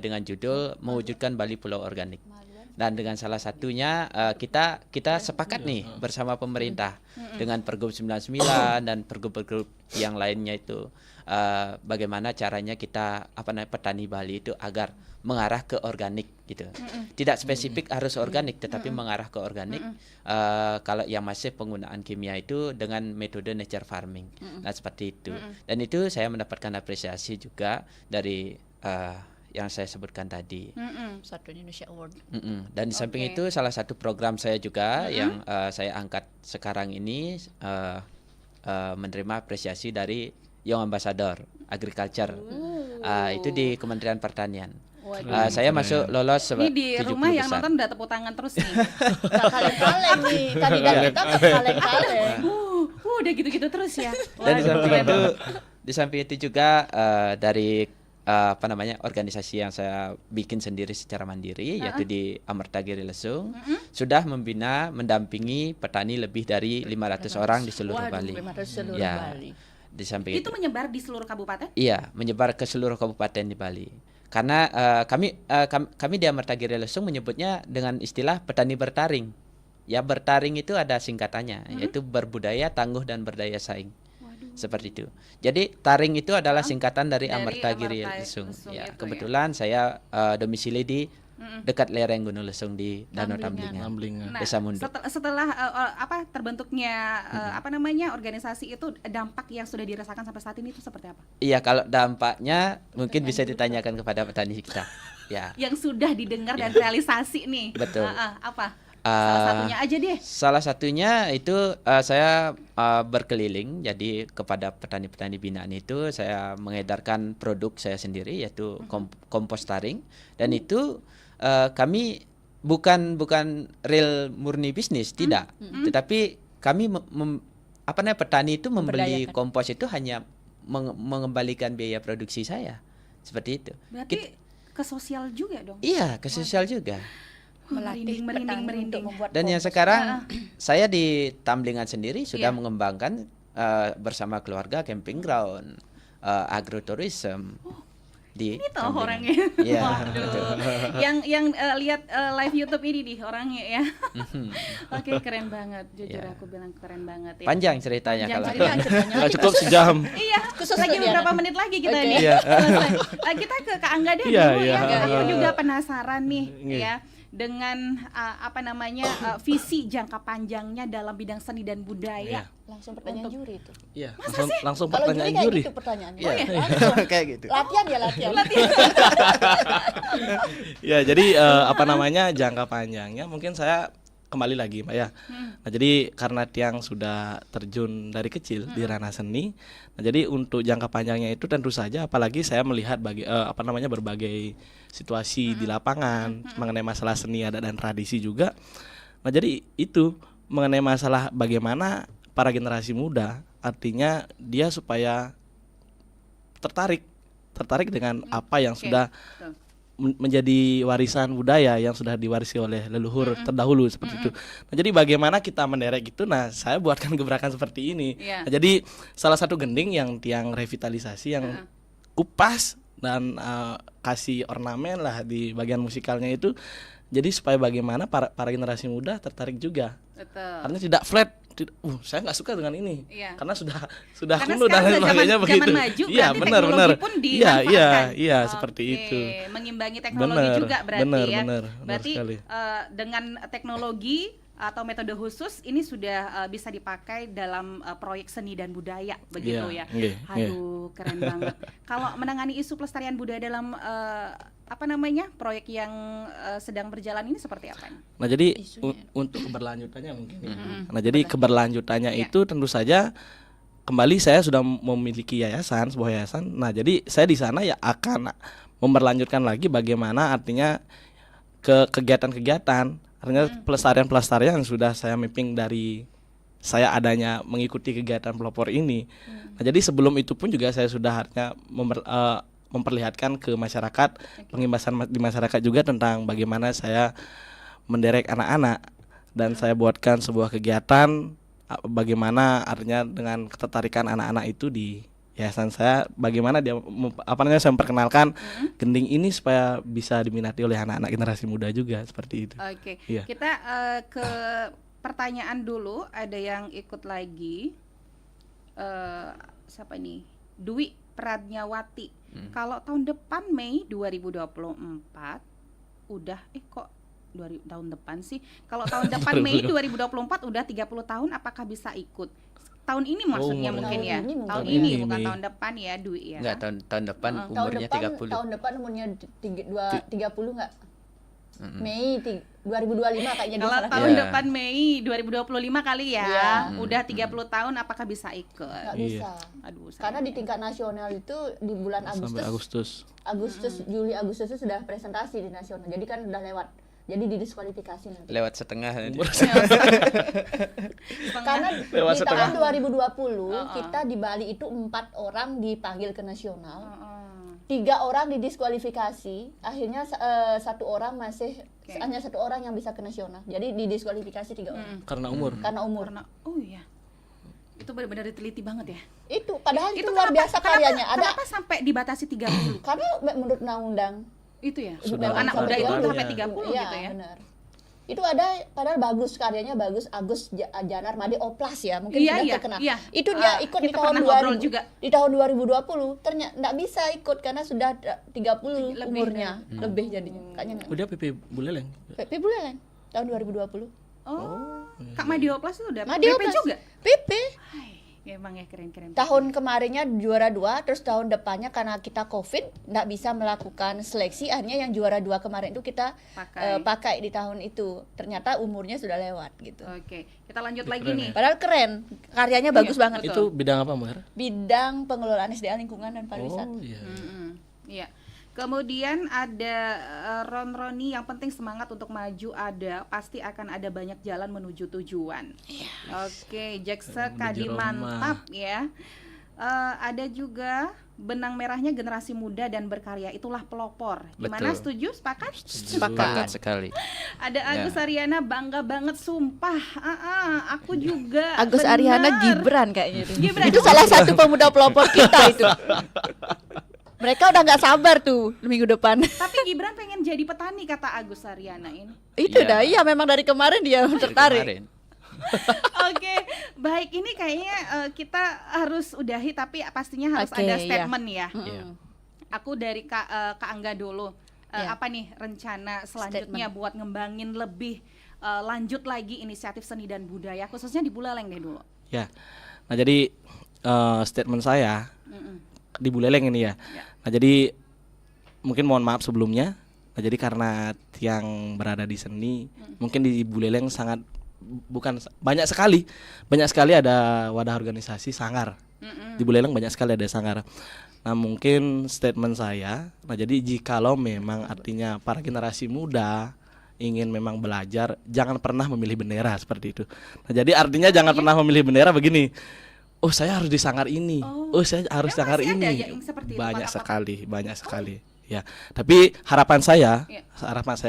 dengan judul mewujudkan Bali Pulau Organik. Dan dengan salah satunya kita sepakat nih bersama pemerintah dengan Pergub 99 dan pergub-pergub yang lainnya itu bagaimana caranya kita petani Bali itu agar mengarah ke organik gitu. Tidak spesifik harus organik tetapi mengarah ke organik. Kalau yang masih penggunaan kimia itu dengan metode nature farming. Nah, seperti itu. Dan itu saya mendapatkan apresiasi juga dari yang saya sebutkan tadi. Satu Indonesia Award. Dan di samping itu salah satu program saya juga yang saya angkat sekarang ini menerima apresiasi dari Young Ambassador Agriculture. Itu di Kementerian Pertanian. Saya masuk lolos Ini di 70 rumah yang besar. nonton udah tepuk tangan terus nih. Gak kaleng-kaleng nih, kandidat kita gak kaleng-kaleng. Udah gitu-gitu terus ya. Dan di samping Waduh. itu, di samping itu juga dari organisasi yang saya bikin sendiri secara mandiri, yaitu di Amertagiri Lesung, sudah mendampingi petani lebih dari 500 orang di seluruh Bali. 500 seluruh Ya, Bali. di samping Itu menyebar di seluruh kabupaten? Iya, menyebar ke seluruh kabupaten di Bali. Karena kami di Amertagiri Lesung menyebutnya dengan istilah petani bertaring. Ya, bertaring itu ada singkatannya, yaitu berbudaya, tangguh dan berdaya saing. Seperti itu. Jadi taring itu adalah singkatan dari Amertagiri Lesung. Ya, kebetulan saya domisili di dekat lereng Gunung Lesung di Danau Tamblingan, Nah, Desa Munduk. setelah terbentuknya organisasi itu, dampak yang sudah dirasakan sampai saat ini itu seperti apa? Iya, kalau dampaknya mungkin bisa ditanyakan kepada petani kita. Ya. Yang sudah didengar dan realisasi nih. Betul. Apa? Salah satunya aja deh. Salah satunya itu saya berkeliling, jadi kepada petani-petani binaan itu saya mengedarkan produk saya sendiri yaitu kompos taring, dan itu kami bukan real murni bisnis, tidak, tetapi kami petani itu membeli kompos itu hanya mengembalikan biaya produksi saya, seperti itu. Berarti ke sosial juga dong? Iya, ke sosial juga. Merinding. Dan yang sekarang saya di Tamblingan sendiri sudah mengembangkan bersama keluarga camping ground, agrotourism di ini tahu Tamblingan. orangnya. Iya. Waduh. yang lihat live YouTube ini nih orangnya ya. Oke, keren banget. Jujur aku bilang keren banget ya. Panjang ceritanya kalau nggak cukup sejam. Iya, lagi beberapa menit lagi kita nih. Iya. Selesai. Kita ke Kak Angga deh Iya, dulu iya. ya. Aku juga penasaran nih Iya. ya dengan visi jangka panjangnya dalam bidang seni dan budaya. Langsung pertanyaan juri itu. Iya, Masa sih? langsung Kalau pertanyaan kayak juri. gitu pertanyaannya. Iya. Langsung. Kayak gitu. Latihan ya latihan. Ya, jadi jangka panjangnya mungkin saya kembali lagi, Mbak ya. Nah, jadi karena Tiang sudah terjun dari kecil di ranah seni, nah jadi untuk jangka panjangnya itu tentu saja apalagi saya melihat berbagai situasi di lapangan mengenai masalah seni adat dan tradisi juga. Nah, jadi itu mengenai masalah bagaimana para generasi muda, artinya dia supaya tertarik dengan apa yang sudah menjadi warisan budaya yang sudah diwarisi oleh leluhur terdahulu seperti itu. Nah, jadi bagaimana kita menderek gitu? Nah, saya buatkan gebrakan seperti ini. Nah, jadi salah satu gending yang tiang revitalisasi yang kupas dan kasih ornamen lah di bagian musikalnya itu. Jadi supaya bagaimana para generasi muda tertarik juga. Betul. Karena tidak flat. Saya nggak suka dengan ini. Iya. Karena sudah Karena kuno dan lain sekarang sebagainya zaman begitu. maju, Iya, berarti benar. teknologi pun dimanfaatkan. Iya, seperti itu. Mengimbangi teknologi juga berarti benar Berarti sekali. Dengan teknologi atau metode khusus ini sudah bisa dipakai dalam proyek seni dan budaya begitu ya. Aduh, keren banget. Kalau menangani isu pelestarian budaya dalam proyek yang sedang berjalan ini seperti apa? Nah, jadi untuk keberlanjutannya mungkin. Nah, jadi keberlanjutannya itu tentu saja kembali saya sudah memiliki sebuah yayasan. Nah, jadi saya di sana ya akan memberlanjutkan lagi bagaimana artinya ke kegiatan-kegiatan. Artinya pelestarian-pelestarian yang sudah saya mapping dari saya adanya mengikuti kegiatan pelopor ini. Nah, jadi sebelum itu pun juga saya sudah harusnya memperlihatkan ke masyarakat, pengimbasan di masyarakat juga tentang bagaimana saya menderek anak-anak, dan saya buatkan sebuah kegiatan bagaimana artinya dengan ketertarikan anak-anak itu di yayasan saya, bagaimana dia saya memperkenalkan gending ini supaya bisa diminati oleh anak-anak generasi muda juga seperti itu. Oke. Iya. Kita ke pertanyaan dulu, ada yang ikut lagi. Siapa nih? Dwi Pradnyawati. Kalau tahun depan Mei 2024 udah tahun depan sih. Kalau tahun depan Mei 2024 udah 30 tahun, apakah bisa ikut? Tahun ini maksudnya mungkin ya. Tahun ini bukan tahun depan ya, Dwi ya. Enggak, tahun depan umurnya 30. Tahun depan umurnya 30 enggak? Mei 2025 kayaknya. Kalau tahun depan Mei 2025 kali ya. Udah 30 tahun, apakah bisa ikut? Nggak bisa. Aduh, karena di tingkat nasional itu di bulan Agustus. Juli Agustus itu sudah presentasi di nasional. Jadi kan udah lewat. Jadi didiskualifikasi nanti. Lewat setengah. Karena di tahun 2020 kita di Bali itu 4 orang dipanggil ke nasional. 3 orang didiskualifikasi. Akhirnya satu orang hanya 1 orang yang bisa ke nasional. Jadi didiskualifikasi 3 orang. Karena umur. Oh iya. Itu benar-benar diteliti banget ya. Itu padahal itu luar biasa karyanya. Kenapa sampai dibatasi 30? Karena menurut undang-undang itu ya. Anak muda itu sampai 30 gitu ya. Benar. Itu ada padahal bagus, karyanya bagus, Agus Janar Made Oplas ya, mungkin sudah terkenal. Itu dia ikut di tahun 2000 juga. Di tahun 2020 ternyata enggak bisa ikut karena sudah 30 umurnya, lebih jadinya. Kayaknya. Udah PP Buleleng. PP Buleleng tahun 2020. Kak Made Oplas itu udah Made PP Oplas juga. PP. Ya emang ya keren-keren. Tahun kemarinnya juara 2, terus tahun depannya karena kita COVID nggak bisa melakukan seleksi, akhirnya yang juara 2 kemarin itu kita pakai di tahun itu. Ternyata umurnya sudah lewat gitu. Oke, kita lanjut lagi nih. Padahal keren, karyanya bagus banget. Itu bidang apa, Mbak? Bidang pengelolaan SDA lingkungan dan pariwisata. Oh iya. Iya. Kemudian ada Ron Roni, yang penting semangat untuk maju ada, pasti akan ada banyak jalan menuju tujuan. Oke, Jaksa Kadi mantap ya. Ada juga benang merahnya generasi muda dan berkarya, itulah pelopor. Gimana, setuju? Sepakat? Sepakat sekali. Ada Agus Ariana, bangga banget sumpah. Aku juga. Agus Ariana Gibran kayaknya itu. Gibran. Itu salah satu pemuda pelopor kita itu. Mereka udah nggak sabar tuh minggu depan. Tapi Gibran pengen jadi petani kata Agus Ariana ini. Itu iya memang dari kemarin dia tertarik. Oke, baik, ini kayaknya kita harus udahi, tapi pastinya harus ada statement ya. Aku dari Kak Angga dulu. Apa nih rencana selanjutnya buat ngembangin lebih lanjut lagi inisiatif seni dan budaya khususnya di Buleleng deh dulu. Ya. Nah, jadi statement saya di Buleleng ini ya. Nah, jadi mungkin mohon maaf sebelumnya. Nah, jadi karena yang berada di seni, mungkin di Buleleng banyak sekali ada wadah organisasi sanggar. Di Buleleng banyak sekali ada sanggar. Nah, mungkin statement saya, nah jadi jikalau memang artinya para generasi muda ingin memang belajar, jangan pernah memilih bendera seperti itu. Nah, jadi artinya jangan pernah memilih bendera begini. Oh, saya harus di sanggar ini. Oh, saya harus sanggar ini. Banyak sekali. Ya. Tapi harapan saya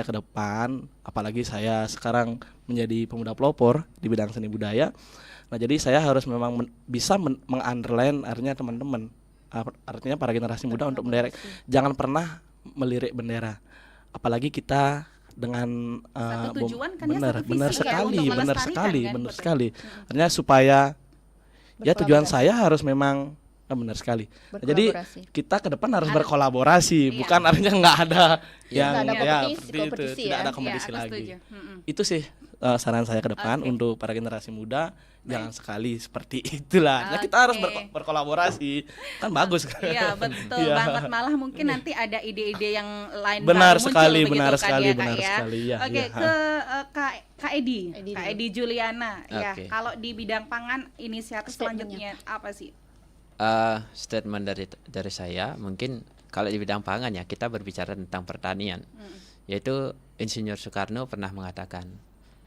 ke depan, apalagi saya sekarang menjadi pemuda pelopor di bidang seni budaya. Nah, jadi saya harus memang bisa mengunderline artinya teman-teman, artinya para generasi muda untuk menderek, jangan pernah melirik bendera. Apalagi kita dengan benar sekali. Artinya supaya ya tujuan saya harus memang benar sekali. Nah, jadi kita ke depan harus berkolaborasi, bukan artinya nggak ada yang kompetisi, tidak ada kompetisi lagi. Itu sih saran saya ke depan untuk para generasi muda, jangan sekali seperti itulah. Nah, kita harus berkolaborasi, kan bagus kan? Iya, betul banget. Malah mungkin nanti ada ide-ide yang lain benar baru sekali. Ya. Oke, ke Kak Edi Juliana. Ya, kalau di bidang pangan inisiatif selanjutnya apa sih? Statement dari saya mungkin kalau di bidang pangan ya kita berbicara tentang pertanian. yaitu Insinyur Soekarno pernah mengatakan,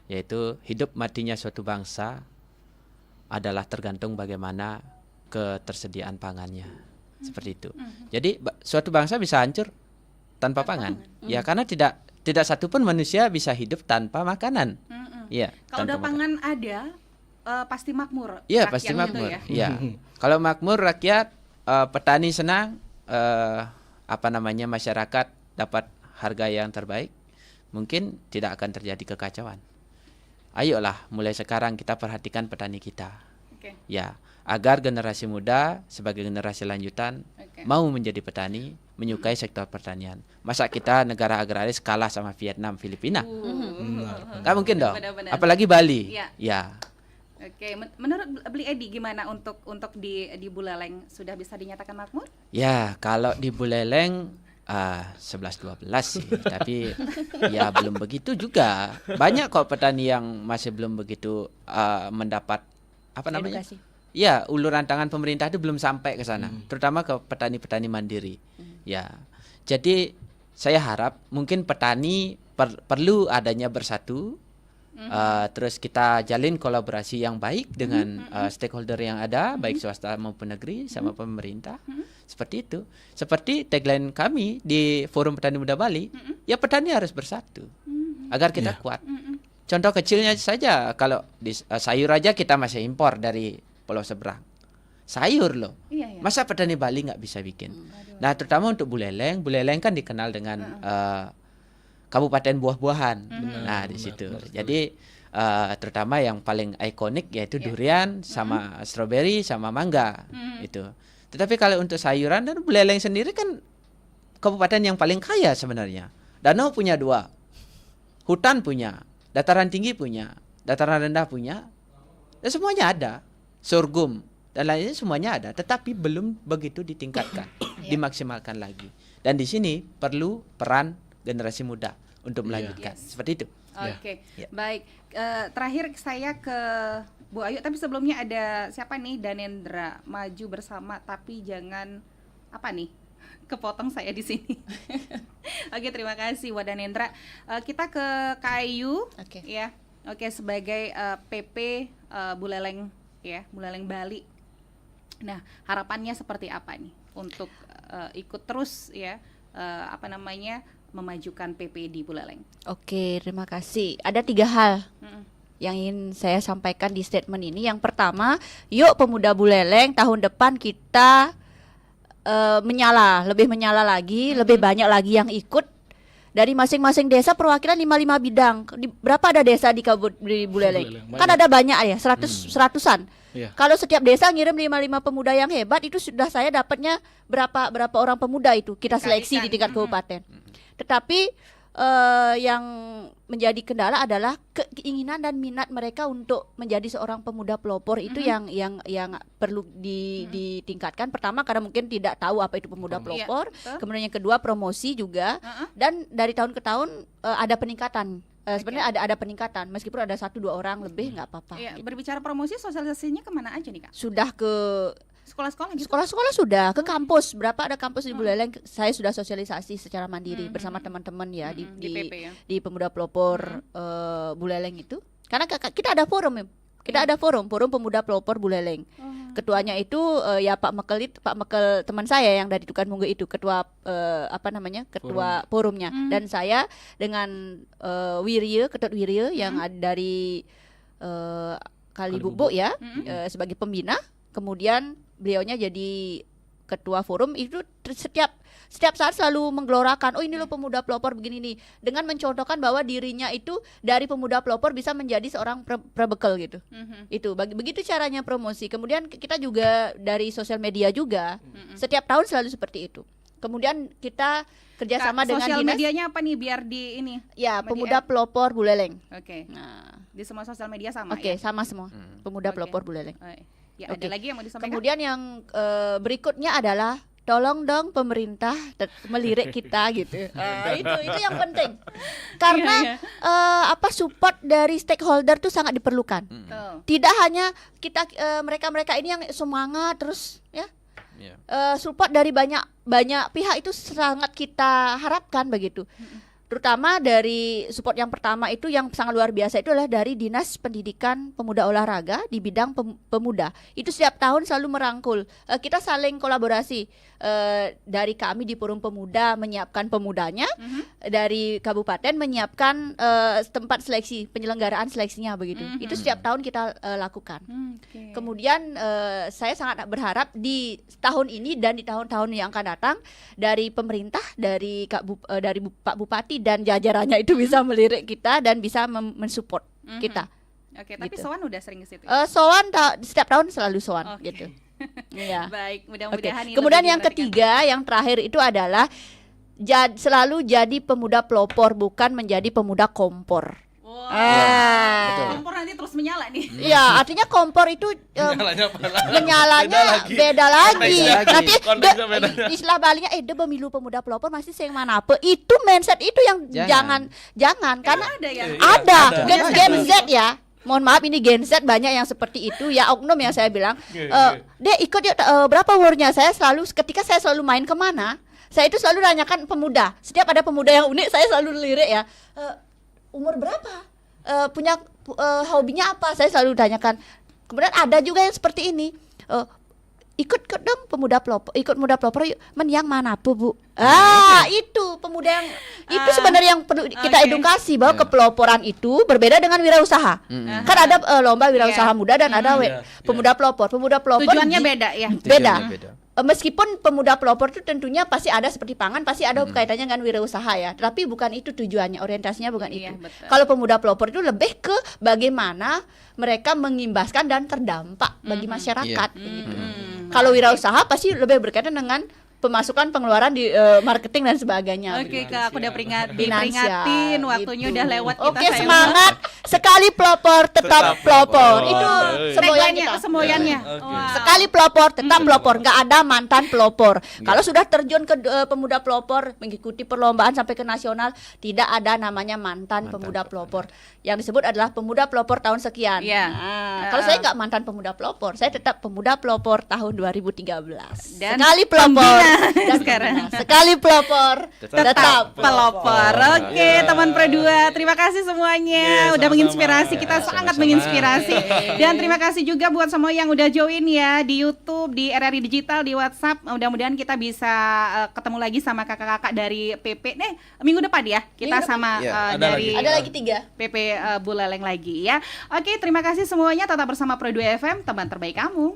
yaitu hidup matinya suatu bangsa adalah tergantung bagaimana ketersediaan pangannya. Seperti itu. Jadi suatu bangsa bisa hancur tanpa pangan. Ya, karena tidak satupun manusia bisa hidup tanpa makanan. Ya, Kalau udah pangan ada, pasti makmur. Iya, rakyat pasti gitu makmur. ya. Iya. Kalau makmur rakyat, petani senang, masyarakat dapat harga yang terbaik, mungkin tidak akan terjadi kekacauan. Ayolah, mulai sekarang kita perhatikan petani kita. Ya, agar generasi muda sebagai generasi lanjutan mau menjadi petani, menyukai sektor pertanian. Masa kita negara agraris kalah sama Vietnam, Filipina? Nggak mungkin dong. Benar-benar. Apalagi Bali. Iya. Ya. Oke, menurut Beli Edi gimana untuk di Buleleng, sudah bisa dinyatakan makmur? Ya, kalau di Buleleng 11-12 sih, tapi ya belum begitu juga. Banyak kok petani yang masih belum begitu mendapat Edukasi. Ya, uluran tangan pemerintah itu belum sampai ke sana, terutama ke petani-petani mandiri. Ya, jadi saya harap mungkin petani perlu adanya bersatu, terus kita jalin kolaborasi yang baik dengan stakeholder yang ada, baik swasta maupun negeri sama pemerintah. Seperti itu. Seperti tagline kami di Forum Petani Muda Bali, ya petani harus bersatu agar kita kuat. Contoh kecilnya saja, kalau di sayur aja kita masih impor dari pulau seberang. Sayur loh. Masa petani Bali nggak bisa bikin? Nah, terutama untuk Buleleng kan dikenal dengan kabupaten buah-buahan. Nah, di situ. Jadi terutama yang paling ikonik yaitu durian sama stroberi sama mangga itu. Tetapi kalau untuk sayuran, dan Buleleng sendiri kan kabupaten yang paling kaya sebenarnya. Danau punya 2, hutan punya, dataran tinggi punya, dataran rendah punya, dan semuanya ada. Sorghum dan lainnya semuanya ada, tetapi belum begitu ditingkatkan, dimaksimalkan lagi. Dan di sini perlu peran generasi muda untuk melanjutkan. Seperti itu. Oke, baik. Terakhir saya ke Bu Ayu, tapi sebelumnya ada siapa nih? Danendra, maju bersama tapi jangan kepotong saya di sini. Oke, terima kasih Wak Danendra. Kita ke Kak Ayu, ya. Oke, sebagai PP Buleleng, ya, Buleleng Bali. Nah, harapannya seperti apa nih untuk ikut terus ya, memajukan PP di Buleleng? Oke, terima kasih. Ada 3 hal yang ingin saya sampaikan di statement ini. Yang pertama, yuk pemuda Buleleng, tahun depan kita lebih menyala lagi, lebih banyak lagi yang ikut. Dari masing-masing desa perwakilan 55 bidang. Berapa ada desa di Buleleng? Kan ada banyak ya, 100-an. Kalau setiap desa ngirim 55 pemuda yang hebat, itu sudah saya dapatnya berapa orang pemuda itu kita seleksi di tingkat kabupaten. Tetapi yang menjadi kendala adalah keinginan dan minat mereka untuk menjadi seorang pemuda pelopor itu yang perlu ditingkatkan. Pertama, karena mungkin tidak tahu apa itu pemuda pelopor. Kemudian yang kedua, promosi juga. Dan dari tahun ke tahun ada peningkatan. Sebenarnya ada peningkatan, meskipun ada 1-2 orang lebih nggak apa-apa. Gitu. Berbicara promosi, sosialisasinya kemana aja nih Kak? Sudah ke sekolah-sekolah gitu? Sekolah-sekolah sudah, ke kampus. Berapa ada kampus di Buleleng, saya sudah sosialisasi secara mandiri bersama teman-teman ya di PP, ya? Di Pemuda Pelopor Buleleng itu. Karena kita ada forum, forum Pemuda Pelopor Buleleng. Ketuanya itu ya Pak Mekel teman saya yang dari Tukan Munggu itu, ketua ketua forumnya. Dan saya dengan Ketut Wirye yang ada dari Kalibubuk ya, sebagai pembina. Kemudian beliaunya jadi ketua forum itu setiap saat selalu menggelorakan, oh ini loh pemuda pelopor begini nih, dengan mencontohkan bahwa dirinya itu dari pemuda pelopor bisa menjadi seorang prabekel gitu. Itu begitu caranya promosi. Kemudian kita juga dari sosial media juga setiap tahun selalu seperti itu. Kemudian kita kerjasama dengan sosial dinas. Medianya apa nih biar di ini? Ya, Pemuda Pelopor Buleleng. Oke. Nah, di semua sosial media sama ya? Sama semua. Pemuda Pelopor Buleleng. Ya, ada lagi yang mau disampaikan? Kemudian yang berikutnya adalah tolong dong pemerintah melirik kita gitu. Itu yang penting. Karena support dari stakeholder tuh sangat diperlukan. Tidak hanya kita mereka ini yang semangat terus ya. Support dari banyak pihak itu sangat kita harapkan begitu. Terutama dari support yang pertama itu yang sangat luar biasa itu adalah dari Dinas Pendidikan Pemuda Olahraga di bidang pemuda. Itu setiap tahun selalu merangkul. Kita saling kolaborasi. Dari kami di Forum Pemuda menyiapkan pemudanya, dari kabupaten menyiapkan tempat seleksi, penyelenggaraan seleksinya begitu. Itu setiap tahun kita lakukan. Kemudian saya sangat berharap di tahun ini dan di tahun-tahun yang akan datang dari pemerintah, dari Pak Bupati dan jajarannya itu bisa melirik kita dan bisa mensupport kita. Oke, tapi Gitu. Sowan udah sering ke situ. Sowan setiap tahun selalu sowan gitu. Iya. Baik, Oke. mudah-mudahan ini Kemudian lebih yang diperhatikan. ketiga, yang terakhir itu adalah selalu jadi pemuda pelopor, bukan menjadi pemuda kompor. Kompor nanti terus menyala nih. Iya, artinya kompor itu menyalanya beda lagi. Nanti istilah Balinya dia pemilu pemuda pelopor masih sing mana apa. Itu mindset itu yang jangan karena ada Gen Z ya. Mohon maaf ini Gen Z banyak yang seperti itu ya, oknum yang saya bilang. Dia ikut berapa umurnya? Saya selalu main kemana? Saya itu selalu tanyakan pemuda. Setiap ada pemuda yang unik saya selalu lirik ya. Umur berapa? Punya hobinya apa? Saya selalu tanyakan. Kemudian ada juga yang seperti ini. Ikut dong pemuda pelopor, ikut pemuda pelopor yuk. Yang mana Bu? Itu pemuda yang itu sebenarnya yang perlu kita edukasi bahwa kepeloporan itu berbeda dengan wirausaha. Kan ada lomba wirausaha muda dan ada pemuda pelopor. Pemuda pelopor Tujuannya beda ya. Beda. Meskipun pemuda pelopor itu tentunya pasti ada seperti pangan, pasti ada kaitannya dengan wirausaha ya. Tapi bukan itu tujuannya, orientasinya bukan itu. Kalau pemuda pelopor itu lebih ke bagaimana mereka mengimbaskan dan terdampak bagi masyarakat. Begitu. Kalau wirausaha pasti lebih berkaitan dengan pemasukan, pengeluaran di marketing dan sebagainya. Oke, Kak, aku udah Finansial, diperingatin waktunya gitu. udah lewat. Oke, semangat. Sekali pelopor tetap pelopor. Itu semboyan kita. Semboyannya. Sekali pelopor tetap pelopor, nggak ada mantan pelopor. Kalau sudah terjun ke pemuda pelopor, mengikuti perlombaan sampai ke nasional, tidak ada namanya mantan pemuda pelopor. Yang disebut adalah pemuda pelopor tahun sekian. Kalau saya nggak mantan pemuda pelopor, saya tetap pemuda pelopor tahun 2013. Dan sekali pelopor dan sekarang. sekali pelopor tetap pelopor. Oke, teman Pro 2, terima kasih semuanya udah menginspirasi kita, sangat menginspirasi. Dan terima kasih juga buat semua yang udah join ya di YouTube, di RRI Digital, di WhatsApp. Mudah-mudahan kita bisa ketemu lagi sama kakak-kakak dari PP. Minggu depan ya kita sama dari ada lagi 3 PP Buleleng lagi ya. Oke, terima kasih semuanya, tetap bersama Pro 2 FM, teman terbaik kamu.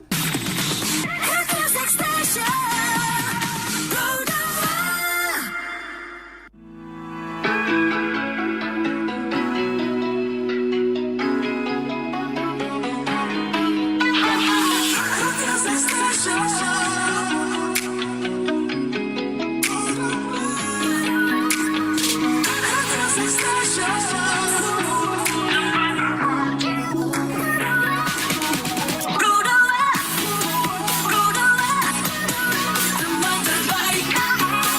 Special.